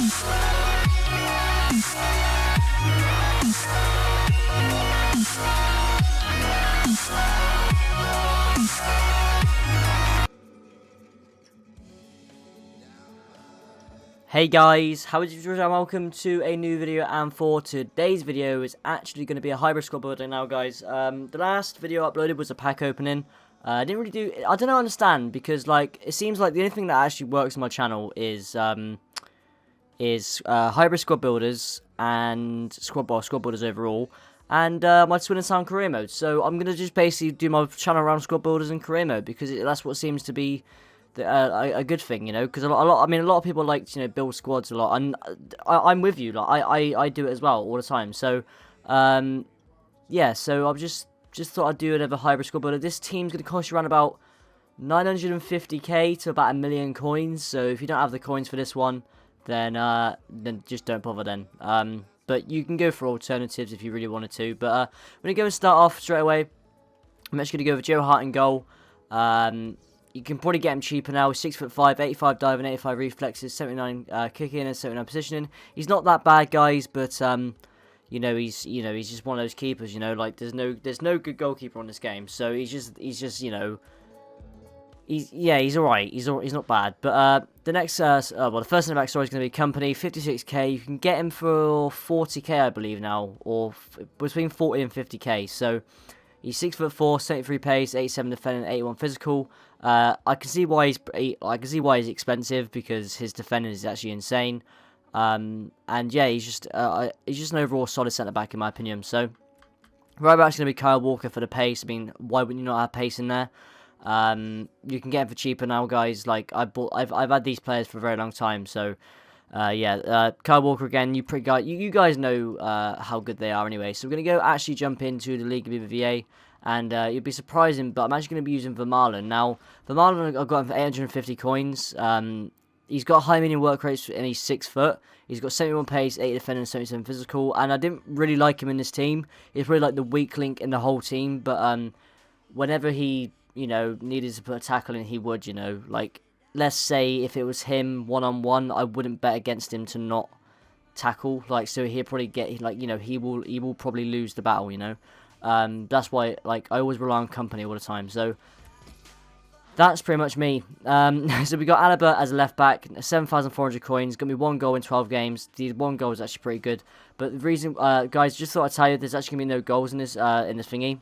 Hey guys, how is it? Welcome to a new video, and for today's video is actually going to be a hybrid squad building now, guys. The last video uploaded was a pack opening. I didn't really do, I don't understand, because like it seems like the only thing that actually works on my channel is hybrid squad builders and squad builders overall, and my twin and sound career mode. So I'm gonna just basically do my channel around squad builders and career mode because that's what seems to be a good thing, you know, because a lot of people like to, you know, build squads a lot, and I'm with you, like I do it as well all the time. So yeah, so I've just thought I'd do another hybrid squad builder. This team's gonna cost you around about 950k to about 1 million coins. So if you don't have the coins for this one, then just don't bother then. But you can go for alternatives if you really wanted to. But I'm gonna go and start off straight away. I'm actually gonna go with Joe Hart in goal. You can probably get him cheaper now. 6'5", 85 diving, 85 reflexes, 79 kicking, and 79 positioning. He's not that bad, guys, but you know, he's just one of those keepers. You know, like there's no good goalkeeper on this game, so he's just you know, he's alright. He's not bad. But the next the first in the back story is going to be Company, 56k. You can get him for 40k, I believe now, or between 40 and 50k. So he's 6'4", 73 pace, 87 defending, 81 physical. I can see why he's expensive, because his defending is actually insane. And yeah, he's just an overall solid centre back in my opinion. So right back's gonna be Kyle Walker for the pace. I mean, why wouldn't you not have pace in there? You can get him for cheaper now, guys. Like I've had these players for a very long time. So yeah, Kyle Walker again. You guys know how good they are anyway. So we're gonna actually jump into the League of BBVA. And you'd be surprising, but I'm actually going to be using Vermaelen. Now, Vermaelen, I've got him for 850 coins. He's got high medium work rates, and he's 6 foot. He's got 71 pace, 80 defending, and 77 physical. And I didn't really like him in this team. He's really like the weak link in the whole team. But whenever he, you know, needed to put a tackle in, he would, you know. Like, let's say if it was him one-on-one, I wouldn't bet against him to not tackle. Like, so he'll probably get, like, you know, he will probably lose the battle, you know. That's why, like, I always rely on Company all the time. So that's pretty much me. So we got Alaba as a left back, 7,400 coins. Gonna be 1 goal in 12 games. The 1 goal is actually pretty good. But the reason, guys, just thought I'd tell you, there's actually gonna be no goals in this thingy.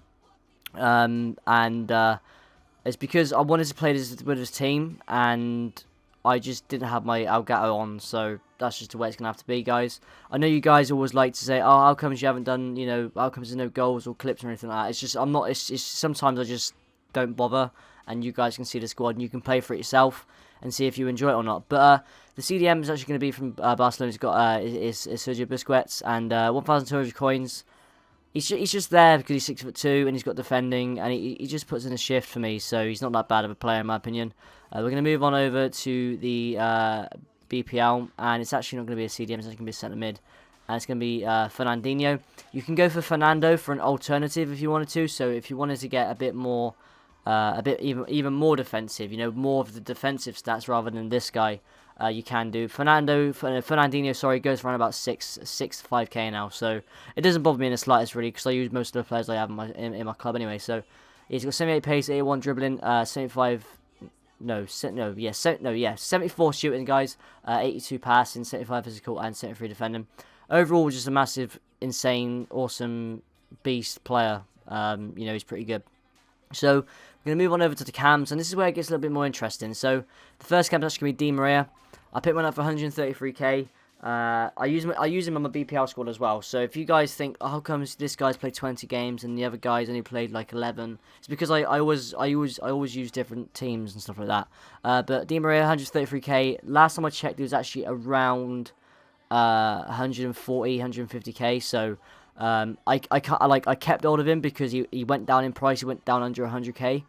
It's because I wanted to play this with this team, and I just didn't have my Aguero on, so that's just the way it's going to have to be, guys. I know you guys always like to say, oh, how comes you haven't done, you know, how comes there's no goals or clips or anything like that. It's just, it's sometimes I just don't bother, and you guys can see the squad, and you can play for it yourself, and see if you enjoy it or not. But the CDM is actually going to be from Barcelona. He's got, is Sergio Busquets, and 1,200 coins. He's just there because he's 6'2", and he's got defending, and he just puts in a shift for me, so he's not that bad of a player in my opinion. We're going to move on over to the BPL, and it's actually not going to be a CDM, it's actually going to be a centre mid, and it's going to be Fernandinho. You can go for Fernando for an alternative if you wanted to, so if you wanted to get a bit more, even more defensive, you know, more of the defensive stats rather than this guy, you can do. Fernandinho, sorry, goes for around about 5k now, so it doesn't bother me in the slightest really, because I use most of the players I have in my club anyway. So he's got 78 pace, 81 dribbling, 74 shooting, guys, 82 passing, 75 physical, and 73 defending. Overall, just a massive, insane, awesome beast player. You know, he's pretty good. So we're going to move on over to the cams, and this is where it gets a little bit more interesting. So the first cam is actually going to be Di Maria. I picked one up for 133k. I use him on my BPL squad as well. So if you guys think, oh, how comes this guy's played 20 games and the other guys only played like 11? It's because I always use different teams and stuff like that. But Di Maria, 133k. Last time I checked, he was actually around 140, 150k. So I kept hold of him because he went down in price. He went down under 100k.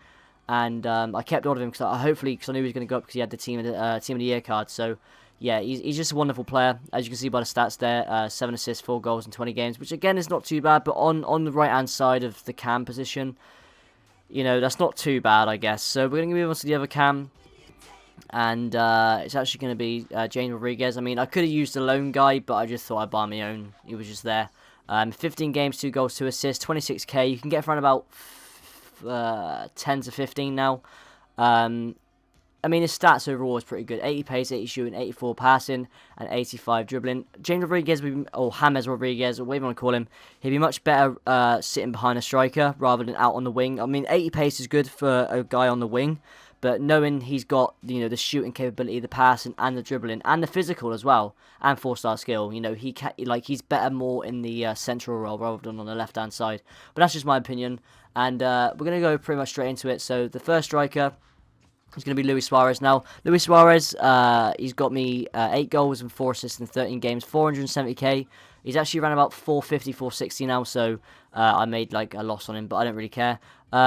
And I kept hold of him because I knew he was going to go up because he had the team of the year card. So yeah, he's just a wonderful player, as you can see by the stats there. 7 assists, 4 goals in 20 games, which again is not too bad. But on the right hand side of the cam position, you know, that's not too bad, I guess. So we're going to move on to the other cam. And it's actually going to be James Rodriguez. I mean, I could have used a lone guy, but I just thought I'd buy my own. He was just there. 15 games, 2 goals, 2 assists, 26k. You can get for around about 10 to 15 now. I mean, his stats overall is pretty good. 80 pace, 80 shooting, 84 passing, and 85 dribbling. James Rodriguez, or James Rodriguez, or whatever you want to call him, he'd be much better sitting behind a striker rather than out on the wing. I mean, 80 pace is good for a guy on the wing, but knowing he's got, you know, the shooting capability, the passing, and the dribbling, and the physical as well, and 4-star skill, you know, he's better more in the central role rather than on the left-hand side. But that's just my opinion, and we're going to go pretty much straight into it. So the first striker is going to be Luis Suarez now. Luis Suarez, he's got me 8 goals and 4 assists in 13 games, 470k. He's actually around about 450, 460 now, so I made like a loss on him, but I don't really care.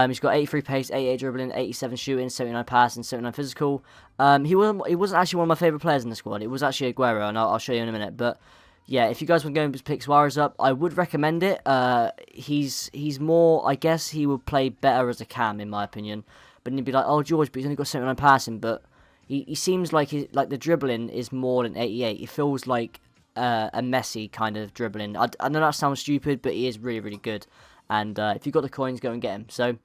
He's got 83 pace, 88 dribbling, 87 shooting, 79 passing, 79 physical. He wasn't actually one of my favourite players in the squad. It was actually Aguero, and I'll show you in a minute. But yeah, if you guys want to go and pick Suarez up, I would recommend it. He's more, I guess he would play better as a cam, in my opinion. But you'd be like, oh, George, but he's only got 79 passing. But he seems like the dribbling is more than 88. It feels like a Messi kind of dribbling. I know that sounds stupid, but he is really, really good. And if you've got the coins, go and get him. So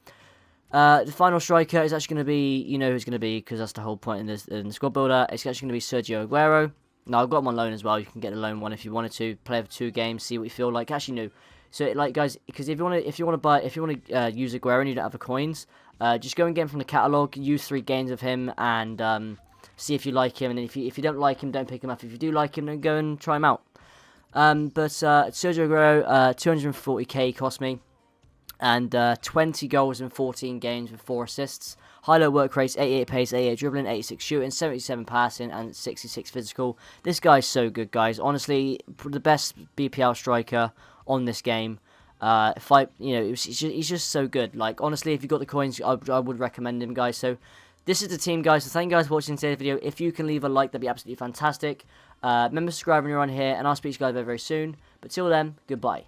the final striker is actually going to be, you know who's going to be, because that's the whole point in the squad builder. It's actually going to be Sergio Aguero. Now, I've got him on loan as well. You can get a loan one if you wanted to. Play for 2 games, see what you feel like. Actually, no. So, like, guys, because if you want to use Aguero and you don't have the coins, just go and get him from the catalogue. Use 3 games of him and see if you like him. And if you don't like him, don't pick him up. If you do like him, then go and try him out. But Sergio Aguero, 240k cost me, and 20 goals in 14 games with 4 assists. High-low work rates, 88 pace, 88 dribbling, 86 shooting, 77 passing, and 66 physical. This guy's so good, guys. Honestly, the best BPL striker on this game. He's just so good. Like, honestly, if you got the coins, I would recommend him, guys. So this is the team, guys. So thank you guys for watching today's video. If you can leave a like, that'd be absolutely fantastic. Remember to subscribe when you're on here, and I'll speak to you guys very, very soon. But till then, goodbye.